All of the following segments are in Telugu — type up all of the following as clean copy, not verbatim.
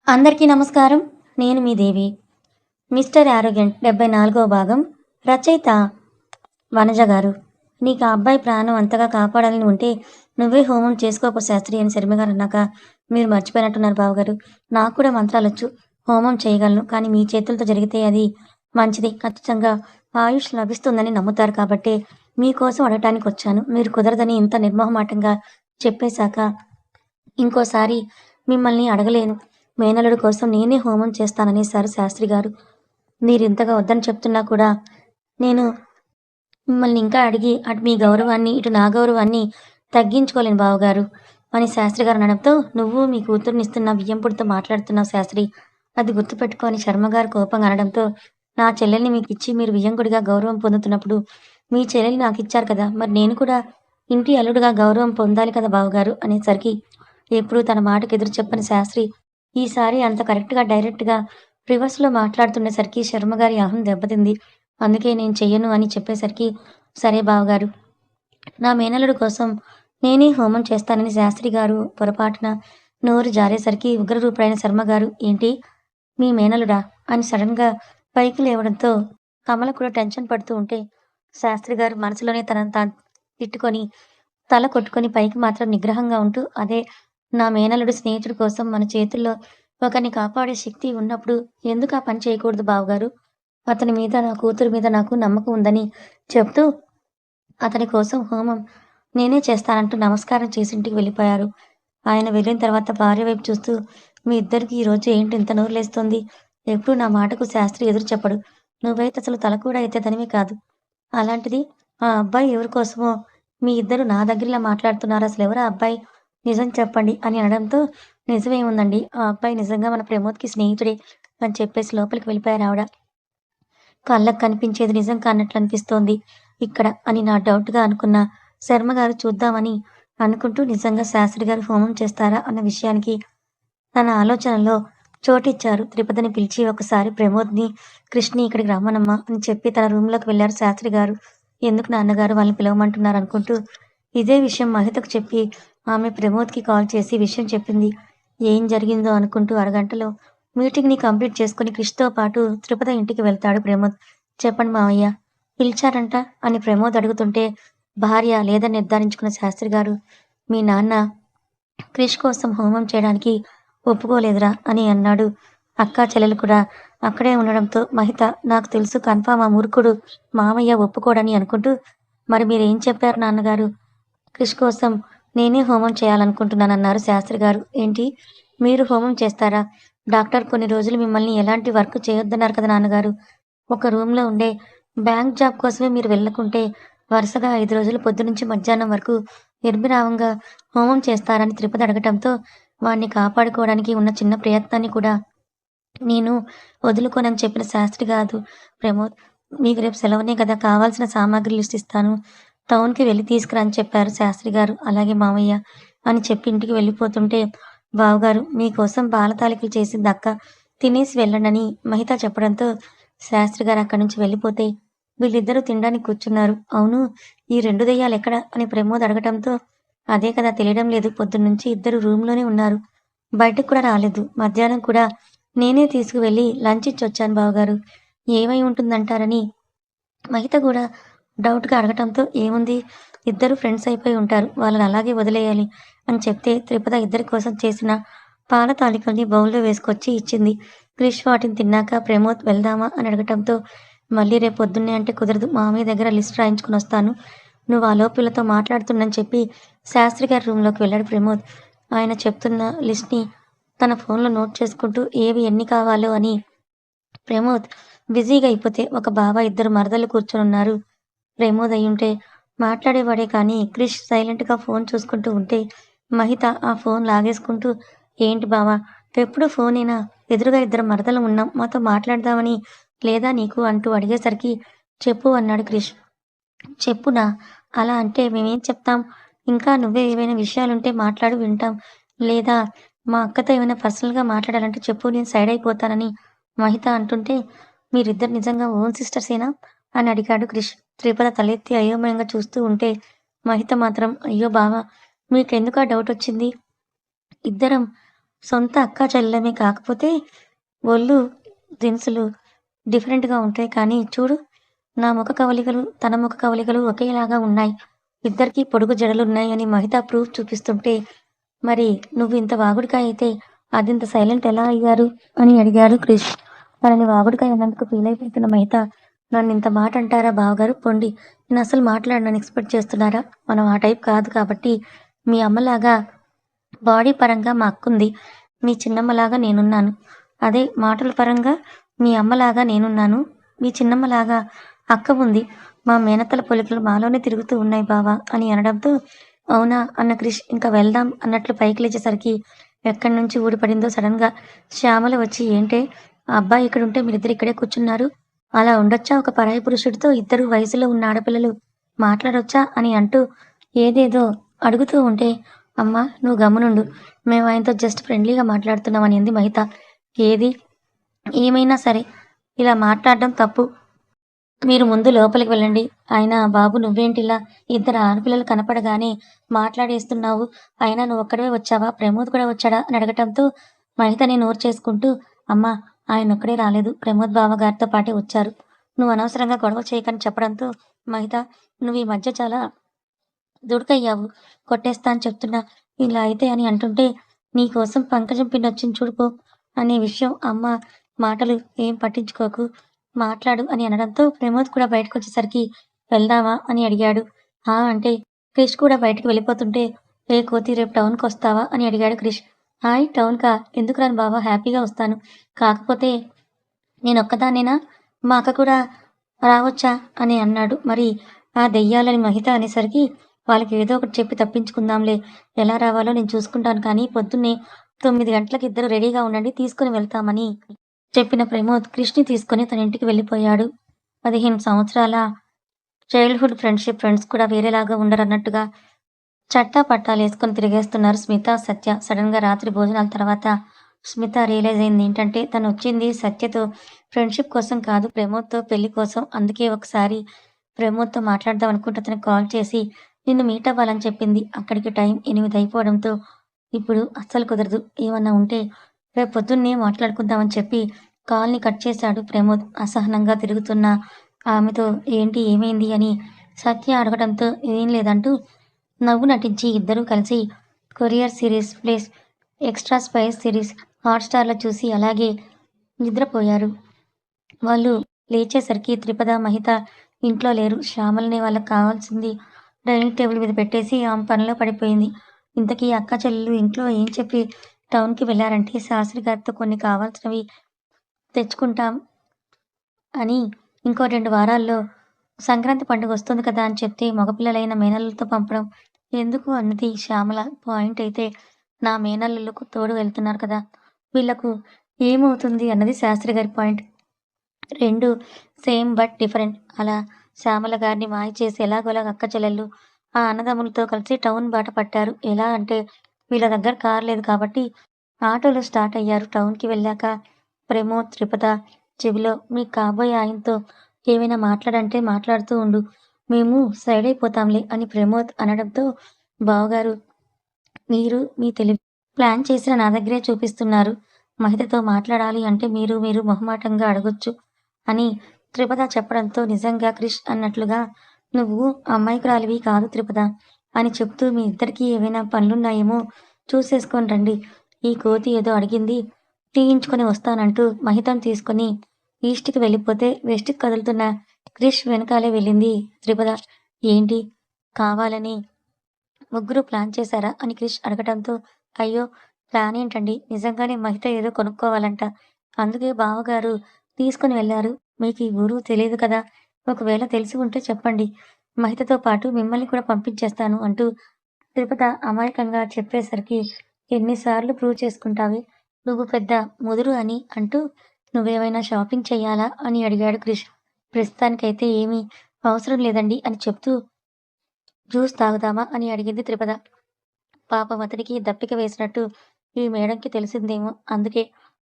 అందరికీ నమస్కారం. నేను మీ దేవి. 'మిస్టర్ యారోగెంట్' 74వ భాగం. రచయిత వనజ గారు. "నీకు ఆ అబ్బాయి ప్రాణం అంతగా కాపాడాలని ఉంటే నువ్వే హోమం చేసుకోపో శాస్త్రి" అని శర్మగారు అన్నాక, "మీరు మర్చిపోయినట్టున్నారు బావగారు. నాకు కూడా మంత్రాలొచ్చు. హోమం చేయగలను. కానీ మీ చేతులతో జరిగితే అది మంచిది. ఖచ్చితంగా ఆయుష్ లభిస్తుందని నమ్ముతారు కాబట్టే మీకోసం అడగటానికొచ్చాను. మీరు కుదరదని ఇంత నిర్మొహమాటంగా చెప్పేశాక ఇంకోసారి మిమ్మల్ని అడగలేను. మేనల్లుడి కోసం నేనే హోమం చేస్తాననేశారు శాస్త్రిగారు. మీరింతగా వద్దని చెప్తున్నా కూడా నేను మిమ్మల్ని ఇంకా అడిగి అటు మీ గౌరవాన్ని, ఇటు నా గౌరవాన్ని తగ్గించుకోలేను బావగారు అని శాస్త్రిగారు అనడంతో, "నువ్వు మీ కూతుర్నిస్తున్న బియ్యంపుడితో మాట్లాడుతున్నావు శాస్త్రి. అది గుర్తుపెట్టుకో" అని శర్మగారు కోపంగా అనడంతో, "నా చెల్లెల్ని మీకిచ్చి మీరు వియ్యంకుడిగా గౌరవం పొందుతున్నప్పుడు మీ చెల్లెల్ని నాకిచ్చారు కదా! మరి నేను కూడా ఇంటి అల్లుడుగా గౌరవం పొందాలి కదా బావగారు" అనేసరికి ఎప్పుడూ తన మాటకు ఎదురు చెప్పని శాస్త్రి ఈసారి అంత కరెక్ట్‌గా, డైరెక్ట్‌గా రివర్స్‌లో మాట్లాడుతుండేసరికి శర్మగారి అహం దెబ్బతింది. అందుకే నేను చెయ్యను అని చెప్పేసరికి, "సరే బావగారు, నా మేనల్లుడి కోసం నేనే హోమం చేస్తానని" శాస్త్రి గారు పొరపాటున నోరు జారేసరికి ఉగ్రరూపుడైన శర్మగారు, "ఏంటి? మీ మేనల్లుడా?" అని సడెన్‌గా పైకి లేవడంతో కమల కూడా టెన్షన్ పడుతూ ఉంటే, శాస్త్రి గారు మనసులోనే తనను తాను తిట్టుకొని, తల కొట్టుకొని పైకి మాత్రం నిగ్రహంగా ఉంటూ, "అదే నా మేనల్లుడి స్నేహితుడి కోసం మన చేతుల్లో ఒకరిని కాపాడే శక్తి ఉన్నప్పుడు ఎందుకు ఆ పని చేయకూడదు బావగారు? అతని మీద, నా కూతురు మీద నాకు నమ్మకం ఉందని" చెప్తూ అతని కోసం హోమం నేనే చేస్తానంటూ నమస్కారం చేసి ఇంటికి వెళ్ళిపోయారు. ఆయన వెళ్ళిన తర్వాత భార్య వైపు చూస్తూ, "మీ ఇద్దరికీ ఈరోజు ఏంటి ఇంత నోరులేస్తోంది? ఎప్పుడూ నా మాటకు శాస్త్రి ఎదురు చెప్పడు. నువ్వైతే అసలు తల కూడా ఎత్తేదానివి కాదు. అలాంటిది ఆ అబ్బాయి ఎవరి కోసమో మీ ఇద్దరు నా దగ్గర ఇలా మాట్లాడుతున్నారు. అసలెవరు ఆ అబ్బాయి? నిజం చెప్పండి" అని అనడంతో, "నిజమేముందండి, ఆ అబ్బాయి నిజంగా మన ప్రమోద్‌కి స్నేహితుడే" అని చెప్పేసి లోపలికి వెళ్ళిపోయారావిడ. కళ్ళకి కనిపించేది నిజం కానట్లనిపిస్తోంది ఇక్కడ అని నా డౌట్‌గా అనుకున్న శర్మగారు చూద్దామని అనుకుంటూ నిజంగా శాస్త్రిగారు హోమం చేస్తారా అన్న విషయానికి తన ఆలోచనలో చోటిచ్చారు. త్రిపదని పిలిచి ఒకసారి ప్రమోద్‌ని, కృష్ణని ఇక్కడికి రమ్మనమ్మా అని చెప్పి తన రూమ్‌లోకి వెళ్లారు శాస్త్రిగారు. ఎందుకు నాన్నగారు వాళ్ళని పిలవమంటున్నారనుకుంటూ ఇదే విషయం మహితకు చెప్పి ఆమె ప్రమోద్‌కి కాల్ చేసి విషయం చెప్పింది. ఏం జరిగిందో అనుకుంటూ అరగంటలో మీటింగ్‌ని కంప్లీట్ చేసుకొని క్రిష్‌తో పాటు త్రిపద ఇంటికి వెళ్తాడు ప్రమోద్. "చెప్పండి మావయ్య, పిలిచారంట" అని ప్రమోద్ అడుగుతుంటే, భార్య లేదని నిర్ధారించుకున్న శాస్త్రిగారు, "మీ నాన్న క్రిష్ కోసం హోమం చేయడానికి ఒప్పుకోలేదురా" అని అన్నాడు. అక్కా చెల్లెలు కూడా అక్కడే ఉండడంతో మహిత, "నాకు తెలుసు కన్ఫర్మ్ ఆ మూర్ఖుడు మామయ్య ఒప్పుకోడని" అనుకుంటూ, "మరి మీరేం చెప్పారు నాన్నగారు? క్రిష్ కోసం నేనే హోమం చేయాలనుకుంటున్నానన్నారు" శాస్త్రిగారు. "ఏంటి? మీరు హోమం చేస్తారా? డాక్టర్ కొన్ని రోజులు మిమ్మల్ని ఎలాంటి వర్క్ చేయొద్దన్నారు కదా నాన్నగారు. ఒక రూమ్‌లో ఉండే బ్యాంక్ జాబ్ కోసమే మీరు వెళ్ళకుంటే వరుసగా 5 రోజులు పొద్దునుంచి మధ్యాహ్నం వరకు నిర్విరామంగా హోమం చేస్తారని" త్రిపది అడగటంతో, వాడిని కాపాడుకోవడానికి ఉన్న చిన్న ప్రయత్నాన్ని కూడా నేను వదులుకోనని చెప్పిన శాస్త్రి కాదు ప్రమోద్. "మీకు రేపు సెలవునే కదా! కావాల్సిన సామాగ్రి లిస్ట్ ఇస్తాను. టౌన్‌కి వెళ్లి తీసుకురా" అని చెప్పారు శాస్త్రి గారు. "అలాగే మావయ్య" అని చెప్పి ఇంటికి వెళ్ళిపోతుంటే, "బావగారు మీకోసం పాల తాలికలు చేసింది అక్క. తినేసి వెళ్ళండని" మహిత చెప్పడంతో శాస్త్రి గారు అక్కడి నుంచి వెళ్ళిపోతే, వీళ్ళిద్దరూ తినడానికి కూర్చున్నారు. "అవును, ఈ 2 దెయ్యాలెక్కడ?" అని ప్రమోద్ అడగటంతో, "అదే కదా తెలియడం లేదు. పొద్దున్నుంచి ఇద్దరు రూమ్‌లోనే ఉన్నారు. బయటకు కూడా రాలేదు. మధ్యాహ్నం కూడా నేనే తీసుకువెళ్ళి లంచ్ ఇచ్చొచ్చాను బావగారు. ఏమై ఉంటుందంటారని" మహిత కూడా డౌట్‌గా అడగటంతో, "ఏముంది, ఇద్దరు ఫ్రెండ్స్ అయిపోయి ఉంటారు. వాళ్ళని అలాగే వదిలేయాలి" అని చెప్తే, త్రిపద ఇద్దరి కోసం చేసిన పాల తాలికల్ని బౌల్‌లో వేసుకొచ్చి ఇచ్చింది. క్రిష్ వాటిని తిన్నాక ప్రమోద్ వెళ్దామా అని అడగటంతో, "మళ్ళీ రేపు పొద్దున్నే అంటే కుదరదు. మామయ్య దగ్గర లిస్ట్ రాయించుకొనొస్తాను. నువ్వు ఆలోపు వీళ్ళతో మాట్లాడుతుండని" చెప్పి శాస్త్రి గారి రూమ్‌లోకి వెళ్ళాడు ప్రమోద్. ఆయన చెప్తున్న లిస్ట్‌ని తన ఫోన్‌లో నోట్ చేసుకుంటూ ఏవి ఎన్ని కావాలో అని ప్రమోద్ బిజీగా అయిపోతే, ఒక బావ, ఇద్దరు మరదళ్ళు కూర్చొనున్నారు. ప్రమోద్ అయ్యుంటే మాట్లాడేవాడే కానీ క్రిష్ సైలెంట్‌గా ఫోన్ చూసుకుంటూ ఉంటే, మహిత ఆ ఫోన్ లాగేసుకుంటూ, "ఏంటి బావా, ఎప్పుడు ఫోనేనా? ఎదురుగా ఇద్దరం మరదళ్ళం ఉన్నాం. మాతో మాట్లాడదామని లేదా నీకు?" అంటూ అడిగేసరికి, "చెప్పు" అన్నాడు క్రిష్. "చెప్పునా? అలా అంటే మేమేం చెప్తాం? ఇంకా నువ్వే ఏవైనా విషయాలుంటే మాట్లాడు, వింటాం. లేదా మా అక్కతో ఏమైనా పర్సనల్‌గా మాట్లాడాలంటే చెప్పు, నేను సైడ్ అయిపోతానని" మహిత అంటుంటే, "మీరిద్దరు నిజంగా ఓన్ సిస్టర్సేనా?" అని అడిగాడు క్రిష్. త్రిపుర తలెత్తి అయోమయంగా చూస్తూ ఉంటే, మహిత మాత్రం, "అయ్యో బావా, మీకెందుకా డౌటొచ్చింది? ఇద్దరం సొంత అక్కా చెల్లెలమే కాకపోతే ఒళ్ళు దినుసులు డిఫరెంట్‌గా ఉంటాయి. కానీ చూడు నా ముఖ కవళికలు, తన ముఖ కవళికలు ఒకేలాగా ఉన్నాయి. ఇద్దరికీ పొడుగు జడలున్నాయి అని మహిత ప్రూఫ్ చూపిస్తుంటే, మరి నువ్వు ఇంత వాగుడుకాయ అయితే అదింత సైలెంట్ ఎలా అయ్యారు? అని అడిగాడు క్రిష్. తనని వాగుడుకాయ అన్నందుకు ఫీలయిపోతున్న మహిత, నన్నింత మాట అంటారా బావగారు? పొండి. నేనసలు మాట్లాడనని ఎక్స్‌పెక్ట్ చేస్తున్నారా? మనం ఆ టైప్ కాదు కాబట్టి, మీ అమ్మలాగా బాడీ పరంగా మా అక్కుంది. మీ చిన్నమ్మలాగా నేనున్నాను. అదే మాటల పరంగా మీ అమ్మలాగా నేనున్నాను. మీ చిన్నమ్మలాగా అక్క ఉంది. మా మేనత్తల పోలికలు మాలోనే తిరుగుతూ ఉన్నాయి బావ అని అనడంతో, అవునా అన్న క్రిష్ ఇంక వెళ్దాం అన్నట్లు పైకి లేచేసరికి ఎక్కడి నుంచి ఊడిపడిందో సడన్‌గా శ్యామల వచ్చి, ఏంటే ఆ అబ్బాయి ఇక్కడుంటే మీరిద్దరు ఇక్కడే కూర్చున్నారు. అలా ఉండొచ్చా ఒక పరాయి పురుషుడితో? ఇద్దరు వయసులో ఉన్న ఆడపిల్లలు మాట్లాడొచ్చా? అని అంటూ ఏదేదో అడుగుతూ ఉంటే, అమ్మా నువ్వు గమ్మునుండు. మేము ఆయనతో జస్ట్ ఫ్రెండ్లీగా మాట్లాడుతున్నాం అనింది మహిత. ఏది ఏమైనా సరే ఇలా మాట్లాడడం తప్పు. మీరు ముందు లోపలికి వెళ్ళండి. అయినా బాబు నువ్వేంటిలా ఇద్దరు ఆడపిల్లలు కనపడగానే మాట్లాడేస్తున్నావు. అయినా నువ్వొక్కడివే వచ్చావా? ప్రమోద్ కూడా వచ్చాడా? అని అడగటంతో మహితని నోరు చేసుకుంటూ, అమ్మా ఆయనొక్కడే రాలేదు. ప్రమోద్ బావగారితో పాటే వచ్చారు. నువ్వు అనవసరంగా గొడవ చేయకని చెప్పడంతో మహిత, నువ్వు ఈ మధ్య చాలా దుడుకయ్యావు. కొట్టేస్తా అని చెప్తున్నా. ఇలా అయితే అని అంటుంటే, నీకోసం పంకజం పిన్నొచ్చింది చూడు పో అనే విషయం అమ్మ మాటలు ఏం పట్టించుకోకు. మాట్లాడు అని అనడంతో ప్రమోద్ కూడా బయటకొచ్చేసరికి వెళ్దామా అని అడిగాడు. ఆ అంటే క్రిష్ కూడా బయటికి వెళ్ళిపోతుంటే, ఏ కోతి రేపు టౌన్‌కొస్తావా అని అడిగాడు క్రిష్. హాయ్ టౌన్‌కా? ఎందుకు రాను బావ హ్యాపీగా వస్తాను. కాకపోతే నేనొక్కదాన్నేనా? మా అక్క కూడా రావచ్చా? అని అన్నాడు. మరి ఆ దెయ్యాలని మహిత అనేసరికి వాళ్ళకి ఏదో ఒకటి చెప్పి తప్పించుకుందాంలే. ఎలా రావాలో నేను చూసుకుంటాను కానీ పొద్దున్నే 9 గంటలకి ఇద్దరు రెడీగా ఉండండి తీసుకొని వెళ్తామని చెప్పిన ప్రమోద్ క్రిష్‌ని తీసుకొని తన ఇంటికి వెళ్ళిపోయాడు. 15 సంవత్సరాల చైల్డ్‌హుడ్ ఫ్రెండ్స్ కూడా వేరేలాగా ఉండరన్నట్టుగా చట్టా పట్టాలేసుకొని తిరిగేస్తున్నారు స్మిత, సత్య. సడెన్‌గా రాత్రి భోజనాల తర్వాత స్మిత రియలైజ్ అయింది ఏంటంటే తనొచ్చింది సత్యతో ఫ్రెండ్‌షిప్ కోసం కాదు, ప్రమోద్‌తో పెళ్లి కోసం. అందుకే ఒకసారి ప్రమోద్‌తో మాట్లాడదాం అనుకుంటే అతనికి కాల్ చేసి నిన్ను మీట్ అవ్వాలని చెప్పింది. అక్కడికి టైం 8 అయిపోవడంతో ఇప్పుడు అస్సలు కుదరదు. ఏమన్నా ఉంటే రేపు పొద్దున్నే మాట్లాడుకుందామని చెప్పి కాల్‌ని కట్ చేశాడు ప్రమోద్. అసహనంగా తిరుగుతున్న ఆమెతో ఏంటి ఏమైంది అని సత్య అడగడంతో ఏం లేదంటూ నవ్వు నటించి ఇద్దరూ కలిసి courier series plus extra spice series హాట్‌స్టార్‌లో చూసి అలాగే నిద్రపోయారు. వాళ్ళు లేచేసరికి త్రిపద, మహిత ఇంట్లో లేరు. శ్యామలని వాళ్ళకి కావాల్సింది డైనింగ్ టేబుల్ మీద పెట్టేసి ఆమె పనిలో పడిపోయింది. ఇంతకీ అక్కా చెల్లెలు ఇంట్లో ఏం చెప్పి టౌన్‌కి వెళ్లారంటే శాస్త్రి గారితో కొన్ని కావాల్సినవి తెచ్చుకుంటాం అని ఇంకో 2 వారాల్లో సంక్రాంతి పండుగొస్తుంది కదా అని చెప్తే మగపిల్లలైన మేనల్లులతో పంపడం ఎందుకు అన్నది శ్యామల. పాయింట్ అయితే నా మేనల్లులకు తోడు వెళ్తున్నారు కదా! వీళ్ళకు ఏమవుతుంది అన్నది శాస్త్రి గారి పాయింట్. 2 same but different. అలా శ్యామల గారిని మాయ చేసి ఎలాగోలాగ అక్కచెల్లెళ్ళు ఆ అన్నదమ్ములతో కలిసి టౌన్ బాట పట్టారు. ఎలా అంటే వీళ్ళ దగ్గర కారు లేదు కాబట్టి ఆటోలో స్టార్ట్ అయ్యారు. టౌన్‌కి వెళ్ళాక ప్రమోద్, త్రిపద చెవిలో మీ కాబోయే ఆయనతో ఏమైనా మాట్లాడంటే మాట్లాడుతూ ఉండు. మేము సైడ్ అయిపోతాంలే అని ప్రమోద్ అనడంతో బావగారు మీరు మీ తెలివి ప్లాన్ చేసిన నా దగ్గరే చూపిస్తున్నారు. మహితతో మాట్లాడాలి అంటే మీరు మొహమాటంగా అడగొచ్చు అని త్రిపద చెప్పడంతో నిజంగా క్రిష్ అన్నట్లుగా నువ్వు అమాయకురాలివి కాదు త్రిపద అని చెప్తూ మీ ఇద్దరికీ ఏవైనా పనులున్నాయేమో చూసేసుకొని రండి. ఈ కోతి ఏదో అడిగింది తీయించుకొని వస్తానంటూ మహితను తీసుకొని ఈస్ట్‌కి వెళ్ళిపోతే వెస్ట్‌కి కదులుతున్న క్రిష్ వెనకాలే వెళ్ళింది త్రిపద. ఏంటి కావాలని ముగ్గురు ప్లాన్ చేశారా? అని క్రిష్ అడగటంతో అయ్యో! ప్లాన్ ఏంటండి? నిజంగానే మహిత ఏదో కొనుక్కోవాలంట. అందుకే బావగారు తీసుకొని వెళ్లారు. మీకు ఈ ఊరు తెలీదు కదా! ఒకవేళ తెలిసి ఉంటే చెప్పండి. మహితతో పాటు మిమ్మల్ని కూడా పంపించేస్తాను అంటూ తిరుపత అమాయకంగా చెప్పేసరికి ఎన్ని సార్లు ప్రూవ్ చేసుకుంటావే? నువ్వు పెద్ద ముదురు అని అంటూ నువ్వేమైనా షాపింగ్ చెయ్యాలా? అని అడిగాడు క్రిష్. ప్రస్తుతానికైతే ఏమీ అవసరం లేదండి అని చెప్తూ జ్యూస్ తాగుదామా? అని అడిగింది త్రిపద. పాపం అతనికి దప్పిక వేసినట్టు ఈ మేడంకి తెలిసిందేమో. అందుకే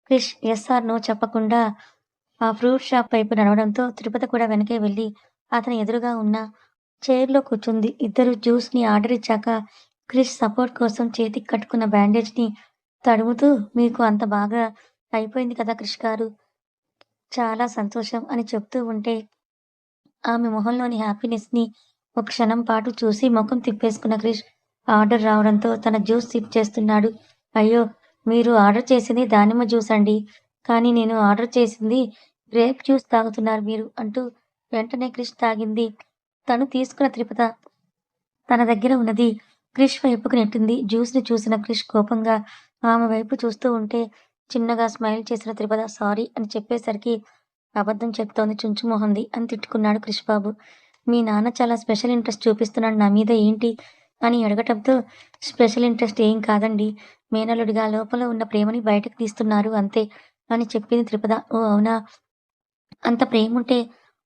క్రిష్ యెస్ ఆర్ నో చెప్పకుండా ఆ ఫ్రూట్ షాప్ వైపు నడవడంతో తిరుపత కూడా వెనకే వెళ్ళి అతని ఎదురుగా ఉన్న చైర్‌లో కూర్చుంది. ఇద్దరు జ్యూస్‌ని ఆర్డర్ ఇచ్చాక క్రిష్ సపోర్ట్ కోసం చేతికి కట్టుకున్న బ్యాండేజ్‌ని తడుముతూ, మీకు అంత బాగా అయిపోయింది కదా క్రిష్ గారు. చాలా సంతోషం అని చెప్తూ ఉంటే, ఆమె మొహంలోని హ్యాపీనెస్‌ని ఒక క్షణం పాటు చూసి మొఖం తిప్పేసుకున్న క్రిష్ ఆర్డర్ రావడంతో తన జ్యూస్ సిప్ చేస్తున్నాడు. అయ్యో! మీరు ఆర్డర్ చేసింది దానిమ్మ జ్యూస్ అండి. కానీ నేను ఆర్డర్ చేసింది గ్రేప్ జ్యూస్ తాగుతున్నారు మీరు అంటూ వెంటనే క్రిష్ తాగింది. తను తీసుకున్న త్రిపద తన దగ్గర ఉన్నది క్రిష్ వైపుకు నెట్టింది. జ్యూస్‌ని చూసిన క్రిష్ కోపంగా ఆమె వైపు చూస్తూ ఉంటే చిన్నగా స్మైల్ చేసిన త్రిపద సారీ అని చెప్పేసరికి అబద్ధం చెప్తోంది చుంచు మొహంది అని తిట్టుకున్నాడు క్రిష్ బాబు. మీ నాన్న చాలా స్పెషల్ ఇంట్రెస్ట్ చూపిస్తున్నాడు నా మీద ఏంటి? అని అడగటంతో స్పెషల్ ఇంట్రెస్ట్ ఏం కాదండి. మేనల్లుడిగా లోపల ఉన్న ప్రేమని బయటకు తీస్తున్నారు అంతే అని చెప్పింది త్రిపద. ఓహ్! అవునా? అంత ప్రేముంటే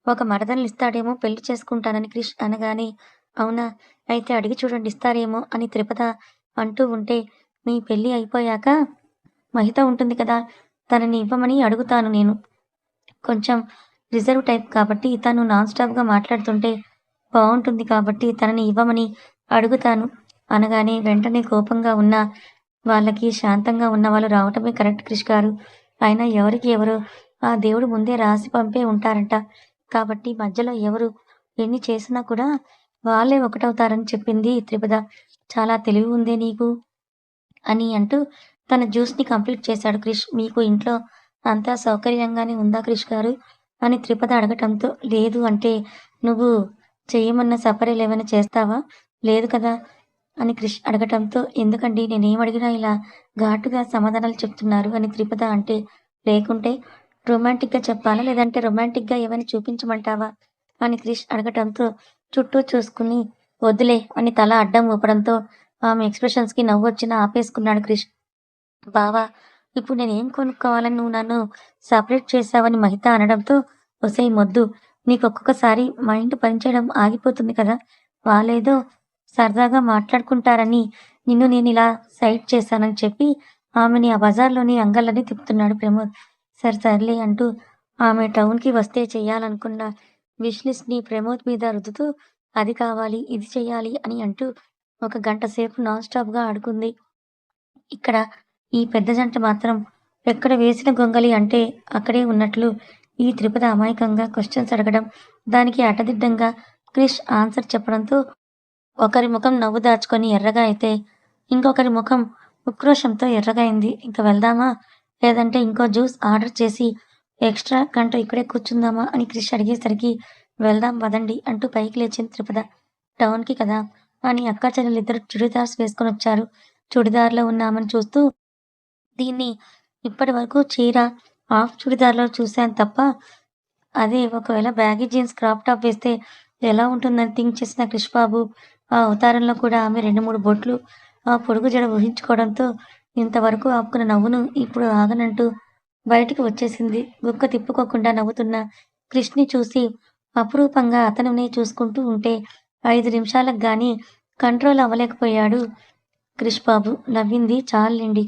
ఒక మరదల్నిస్తాడేమో పెళ్లి చేసుకుంటానని క్రిష్ అనగానే, అవునా? అయితే అడిగి చూడండి ఇస్తారేమో అని త్రిపద అంటూ ఉంటే, మీ పెళ్లి అయిపోయాక మహిత ఉంటుంది కదా! తనని ఇవ్వమని అడుగుతాను నేను. కొంచెం రిజర్వ్ టైప్ కాబట్టి తను నాన్ స్టాప్‌గా మాట్లాడుతుంటే బావుంటుంది కాబట్టి తనని ఇవ్వమని అడుగుతాను అనగానే వెంటనే కోపంగా ఉన్న వాళ్ళకి శాంతంగా ఉన్నవాళ్ళు రావటమే కరెక్ట్ క్రిష్ గారు. అయినా ఎవరికి ఎవరో ఆ దేవుడు ముందే రాసి పంపే ఉంటారంట. కాబట్టి మధ్యలో ఎవరు ఎన్ని చేసినా కూడా వాళ్ళే ఒకటవుతారని చెప్పింది త్రిపద. చాలా తెలివి ఉందే నీకు అని అంటూ తన జ్యూస్‌ని కంప్లీట్ చేశాడు క్రిష్. మీకు ఇంట్లో అంతా సౌకర్యంగానే ఉందా క్రిష్ గారు? అని త్రిపద అడగటంతో లేదు అంటే నువ్వు చెయ్యమన్న సపర్యలేమైనా చేస్తావా? లేదు కదా! అని క్రిష్ అడగటంతో ఎందుకండి నేనేమడిగినా ఇలా ఘాటుగా సమాధానాలు చెప్తున్నారు అని త్రిపద అంటే లేకుంటే రొమాంటిక్‌గా చెప్పాలా? లేదంటే రొమాంటిక్‌గా ఏమైనా చూపించమంటావా? అని క్రిష్ అడగటంతో చుట్టూ చూసుకుని వద్దులే అని తల అడ్డం ఊపడంతో ఆమె ఎక్స్‌ప్రెషన్స్‌కి నవ్వొచ్చినా ఆపేసుకున్నాడు క్రిష్. బావా! ఇప్పుడు నేనేం కొనుక్కోవాలని నువ్వు నన్ను సెపరేట్ చేశావని మహిత అనడంతో, ఒసేయ్ మొద్దు నీకొక్కొక్కసారి మైండ్ పనిచేయడం ఆగిపోతుంది కదా! వాళ్ళేదో సరదాగా మాట్లాడుకుంటారని నిన్ను నేనిలా సైడ్ చేశానని చెప్పి ఆమెని ఆ బజార్‌లోని అంగళ్ళన్నీ తిప్పుతున్నాడు ప్రమోద్. సరే సర్లే అంటూ ఆమె టౌన్‌కి వస్తే చెయ్యాలనుకున్న విష్ లిస్ట్‌ని ప్రమోద్ మీద రుద్దుతూ అది కావాలి, ఇది చెయ్యాలి అని అంటూ ఒక గంట సేపు నాన్ స్టాప్‌గా ఆడుకుంది. ఇక్కడ ఈ పెద్ద జంట మాత్రం ఎక్కడ వేసిన గొంగలి అంటే అక్కడే ఉన్నట్లు ఈ త్రిపద అమాయకంగా క్వెషన్స్ అడగడం, దానికి అడ్డదిడ్డంగా క్రిష్ ఆన్సర్ చెప్పడంతో ఒకరి ముఖం నవ్వు దాచుకొని ఎర్రగా అయితే, ఇంకొకరి ముఖం ఉక్రోషంతో ఎర్రగా అయింది. ఇంక వెళ్దామా? లేదంటే ఇంకో జ్యూస్ ఆర్డర్ చేసి ఎక్స్‌ట్రా గంట ఇక్కడే కూర్చుందామా? అని క్రిష్ అడిగేసరికి వెళ్దాం పదండి అంటూ పైకి లేచింది త్రిపద. టౌన్‌కి కదా! అని అక్కా చెల్లెలిద్దరూ చుడీదార్స్ వేసుకొనొచ్చారు. చుడిదార్‌లో ఉన్న ఆమెను చూస్తూ దీన్ని ఇప్పటివరకు చీర, హాఫ్ చుడిదార్‌లో చూశాను తప్ప, అదే ఒకవేళ బ్యాగీ జీన్స్ క్రాప్ టాప్ వేస్తే ఎలా ఉంటుందని థింక్ చేసిన క్రిష్ బాబు, ఆ అవతారంలో కూడా ఆమె 2, 3 బొట్లు, ఆ పొడుగు జడ ఊహించుకోవడంతో ఇంతవరకు ఆపుకున్న నవ్వును ఇప్పుడు ఆగనంటూ బయటికి వచ్చేసింది. గుక్క తిప్పుకోకుండా నవ్వుతున్న క్రిష్‌ని చూసి అపురూపంగా అతనునే చూసుకుంటూ ఉంటే 5 నిమిషాలకు గాని కంట్రోల్ అవ్వలేకపోయాడు క్రిష్ బాబు. నవ్వింది చాల్లేండి.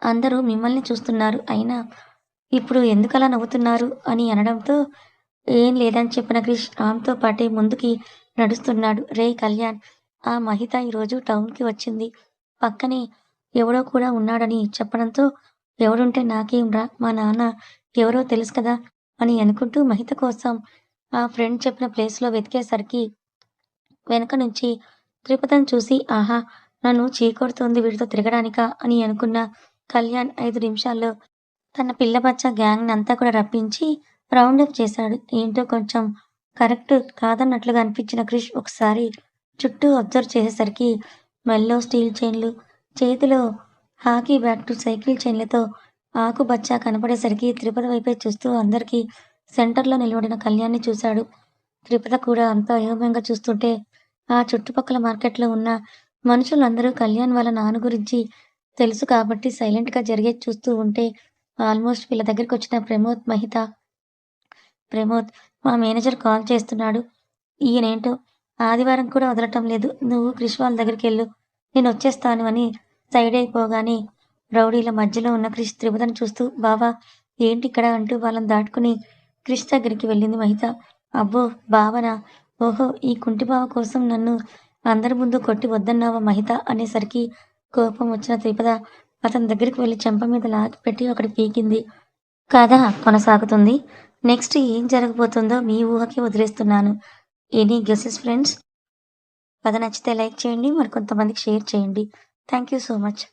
అందరూ మిమ్మల్ని చూస్తున్నారు. అయినా ఇప్పుడు ఎందుకలా నవ్వుతున్నారు? అని అనడంతో, ఏం లేదని చెప్పిన క్రిష్ ఆమెతో పాటే ముందుకి నడుస్తున్నాడు. రేయ్ కళ్యాణ్! ఆ మహిత ఈరోజు టౌన్‌కి వచ్చింది. పక్కనే ఎవడో కూడా ఉన్నాడని చెప్పడంతో, ఎవడుంటే నాకేంరా? మా నాన్న ఎవరో తెలుసు కదా! అని అనుకుంటూ మహిత కోసం ఆ ఫ్రెండ్ చెప్పిన ప్లేస్‌లో వెతికేసరికి వెనక నుంచి త్రిపదని చూసి ఆహా! నన్ను చీకొడుతోంది వీడితో తిరగడానికా అని అనుకున్న కళ్యాణ్ 5 నిమిషాల్లో తన పిల్లబచ్చ గ్యాంగ్‌నంతా కూడా రప్పించి రౌండప్ చేశాడు. ఏంటో కొంచెం కరెక్ట్ కాదన్నట్లుగా అనిపించిన క్రిష్ ఒకసారి చుట్టూ అబ్జర్వ్ చేసేసరికి మెడలో స్టీల్ చైన్‌లు, చేతిలో హాకీ బ్యాటు, సైకిల్ చైన్‌లతో ఆకుబచ్చ కనపడేసరికి త్రిపద వైపే చూస్తూ అందరికీ సెంటర్‌లో నిలబడిన కళ్యాణ్‌ని చూశాడు. త్రిపుర కూడా అంతా అయోమయంగా చూస్తుంటే, ఆ చుట్టుపక్కల మార్కెట్‌లో ఉన్న మనుషులందరూ కళ్యాణ్ వాళ్ళ నాన్న గురించి తెలుసు కాబట్టి సైలెంట్‌గా జరిగేది చూస్తూ ఉంటే, ఆల్మోస్ట్ వీళ్ళ దగ్గరికొచ్చిన ప్రమోద్, మహిత, ప్రమోద్ మా మేనేజర్ కాల్ చేస్తున్నాడు. ఈయనేంటో ఆదివారం కూడా వదలటం లేదు. నువ్వు క్రిష్ వాళ్ళ దగ్గరికెళ్ళు. నేనొచ్చేస్తాను అని సైడయిపోగానే, రౌడీల మధ్యలో ఉన్న క్రిష్ త్రిపురని చూస్తూ బావా ఏంటిక్కడ అంటూ వాళ్ళని దాటుకుని క్రిష్ దగ్గరికి వెళ్ళింది మహిత. అబ్బో! బావనా? ఓహో! ఈ కుంటి బావ కోసం నన్ను అందరి ముందు కొట్టి వద్దన్నావా మహిత అనేసరికి కోపం వచ్చిన త్రిపద అతని దగ్గరికి వెళ్ళి చెంప మీద లాగి పెట్టి ఒకటి పీకింది. కథ కొనసాగుతుంది. నెక్స్ట్ ఏం జరగబోతుందో మీ ఊహకి వదిలేస్తున్నాను. Any guesses friends? కథ నచ్చితే లైక్ చేయండి. మరికొంతమందికి షేర్ చేయండి. Thank you so much.